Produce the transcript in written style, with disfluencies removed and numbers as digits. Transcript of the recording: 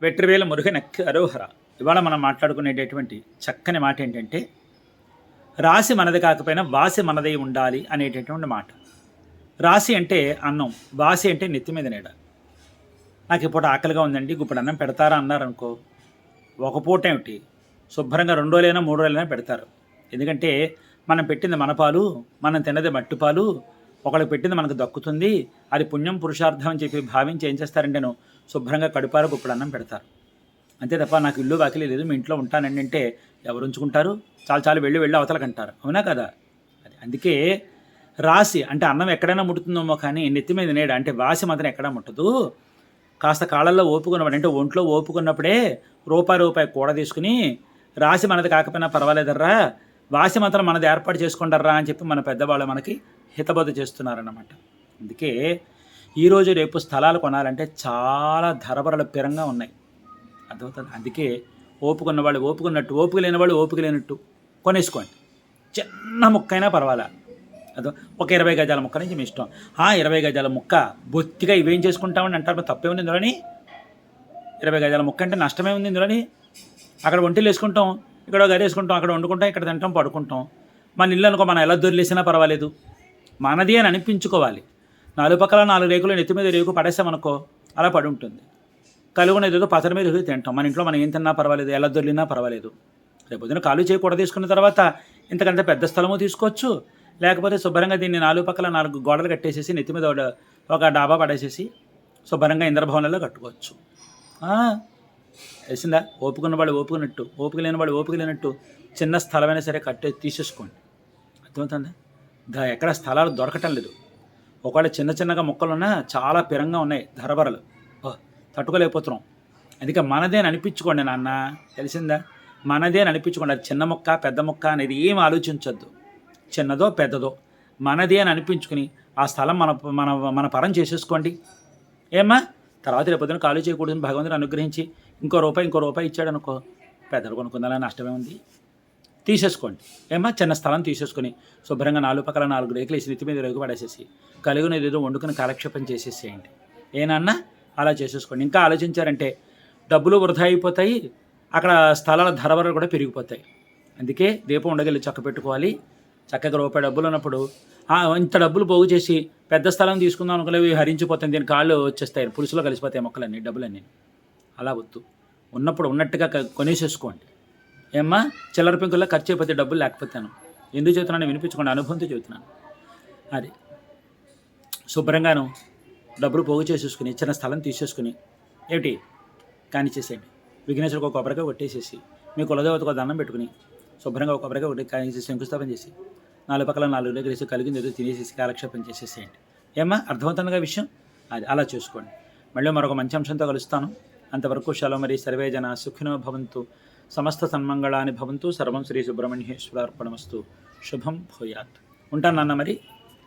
వెట్రివేల మురుగనెక్కి అరోహర. ఇవాళ మనం మాట్లాడుకునేటటువంటి చక్కని మాట ఏంటంటే, రాశి మనది కాకపోయినా వాసి మనదై ఉండాలి అనేటటువంటి మాట. రాశి అంటే అన్నం, వాసి అంటే నెత్తి మీద నీడ. నాకు ఇప్పుడు ఆకలిగా ఉందండి, ఇప్పుడు అన్నం పెడతారా అన్నారనుకో, ఒక పూట ఏమిటి, శుభ్రంగా 2 రోజులైనా 3 రోజులైనా పెడతారు. ఎందుకంటే మనం పెట్టింది మన పాలు, మనం తిన్నది మట్టి పాలు, ఒకళ్ళకి పెట్టింది మనకు దక్కుతుంది, అది పుణ్యం పురుషార్థం అని చెప్పి భావించి ఏం చేస్తారంటేను శుభ్రంగా కడుపారు ఇప్పుడు అన్నం పెడతారు. అంతే తప్ప నాకు ఇల్లు వాకిలి లేదు, మీ ఇంట్లో ఉంటానండి అంటే ఎవరు ఉంచుకుంటారు? చాలు చాలు వెళ్ళి అవతలకంటారు. అవునా కదా? అది అందుకే రాశి అంటే అన్నం ఎక్కడైనా ముడుతుందేమో కానీ నెత్తి మీద నీడ అంటే వాసి మాత్రం ఎక్కడా ముట్టదు. కాస్త కాళ్ళల్లో ఓపుకున్నవాడు అంటే ఒంట్లో ఓపుకున్నప్పుడే రూపాయి కూడ తీసుకుని రాశి మనది కాకపోయినా పర్వాలేదర్రా, వాసి మాత్రం మనది ఏర్పాటు చేసుకుంటారా అని చెప్పి మన పెద్దవాళ్ళు మనకి హితబోధ చేస్తున్నారన్నమాట. అందుకే ఈరోజు రేపు స్థలాలు కొనాలంటే చాలా ధరబరల పిరంగా ఉన్నాయి. అర్థమవుతుంది. అందుకే ఓపుకున్న వాళ్ళు ఓపుకున్నట్టు, ఓపిక లేని వాళ్ళు ఓపిక లేనట్టు కొనేసుకోండి. చిన్న ముక్కైనా పర్వాలా, అదో ఒక 20 గజాల ముక్క నుంచి మీ ఇష్టం. 20 గజాల ముక్క బొత్తిగా ఇవేం చేసుకుంటామని అంటారు, తప్పే ఉంది ఇందులోని. 20 గజాల ముక్క అంటే నష్టమే ఉంది ఇందులోని. అక్కడ ఒంటిలు వేసుకుంటాం, ఇక్కడ గది వేసుకుంటాం, అక్కడ వండుకుంటాం, ఇక్కడ తింటాం, పడుకుంటాం. మన ఇల్లు అనుకో మనం ఎలా దొరిలేసినా పర్వాలేదు, మనది అని అనిపించుకోవాలి. 4 పక్కల 4 రేకులు నెత్తి మీద రేకు పడేసామనుకో అలా పడి ఉంటుంది. కలుగునేది ఏదో పచ్చడి మీద ఏదో తింటాం. మన ఇంట్లో మనం ఏం తిన్నా పర్వాలేదు, ఎలా దొరికినా పర్వాలేదు. రేపు పొద్దున కాలు చేయి కూడా తీసుకున్న తర్వాత ఇంతకంటే పెద్ద స్థలము తీసుకోవచ్చు. లేకపోతే శుభ్రంగా దీన్ని 4 పక్కల 4 గోడలు కట్టేసేసి నెత్తి మీద ఒక డాబా పడేసేసి శుభ్రంగా ఇంద్రభవనంలో కట్టుకోవచ్చు. తెలిసిందా? ఓపుకున్న వాళ్ళు ఓపుకున్నట్టు, ఓపిక లేని వాళ్ళు ఓపిక లేనట్టు చిన్న స్థలమైనా సరే తీసేసుకోండి. అర్థమవుతుందా? ఎక్కడ స్థలాలు దొరకటం లేదు. ఒకవేళ చిన్నగా మొక్కలున్నా చాలా పిరంగా ఉన్నాయి ధరబరలు, తట్టుకోలేకపోతున్నాం. అందుకే మనదే అని అనిపించుకోండి నాన్న, తెలిసిందా? మనదే అని అనిపించుకోండి. అది చిన్న మొక్క పెద్ద మొక్క అనేది ఏం ఆలోచించొద్దు. చిన్నదో పెద్దదో మనదే అని అనిపించుకుని ఆ స్థలం మన మన మన పరం చేసేసుకోండి. ఏమ్మా తర్వాత రేపొద్దున ఖాళీ చేయకూడదని భగవంతుని అనుగ్రహించి ఇంకో రూపాయి ఇచ్చాడు అనుకో, పెద్దలు కొనుక్కుందాలని నష్టమే ఉంది. తీసేసుకోండి. ఏమా చిన్న స్థలం తీసేసుకొని శుభ్రంగా 4 పక్కల 4 రేకులు వేసి నెత్తి మీద రేగు పడేసేసి కలిగినది ఏదో వండుకుని కాలక్షేపం చేసేసేయండి. ఏనన్నా అలా చేసేసుకోండి. ఇంకా ఆలోచించారంటే డబ్బులు వృధా అయిపోతాయి, అక్కడ స్థలాల ధరవరలు కూడా పెరిగిపోతాయి. అందుకే దీపం ఉండగలి చక్క పెట్టుకోవాలి. చక్కగా రూపాయి డబ్బులు ఉన్నప్పుడు ఇంత డబ్బులు పోగు చేసి పెద్ద స్థలం తీసుకుందాం అనుకోలేవి హరించిపోతాయి, దీని కాళ్ళు వచ్చేస్తాయి, పులుసులో కలిసిపోతాయి మొక్కలన్నీ, డబ్బులన్నీ. అలా వద్దు, ఉన్నప్పుడు ఉన్నట్టుగా కొనేసేసుకోండి. ఏమ్మా చిల్లర పెంకుల్లో ఖర్చు అయిపోతే డబ్బులు లేకపోతాను. ఎందుకు చెబుతున్నాను వినిపించుకోండి, అనుభవంతో చెబుతున్నాను. అది శుభ్రంగాను డబ్బులు పోగు చేసేసుకుని చిన్న స్థలం తీసేసుకుని ఏమిటి కానీ చేసేయండి. విఘ్నేశ్వరికి ఒక కొబ్బరికాయ కొట్టేసేసి మీ కులదేవతకు దండం పెట్టుకుని శుభ్రంగా ఒక కొబ్బరికాయ కొట్టి కానీ శంకుస్థాపన చేసి 4 పక్కల 4 రేకులు వేసి కలిగింది ఏదో తినేసేసి కాలక్షేపం చేసేసేయండి. ఏమ్మా అర్థమవుతుందిగా విషయం? అది అలా చేసుకోండి. మళ్ళీ మరొక మంచి అంశంతో కలుస్తాను. అంతవరకు సెలవు. మరి సర్వే జన సుఖినో భవంతు, సమస్త సన్మంగళాని భవంతు, సర్వం శ్రీ సుబ్రహ్మణ్యేశ్వరార్పణమస్తు. శుభం భూయాత్. ఉంటాను నాన్న మరి.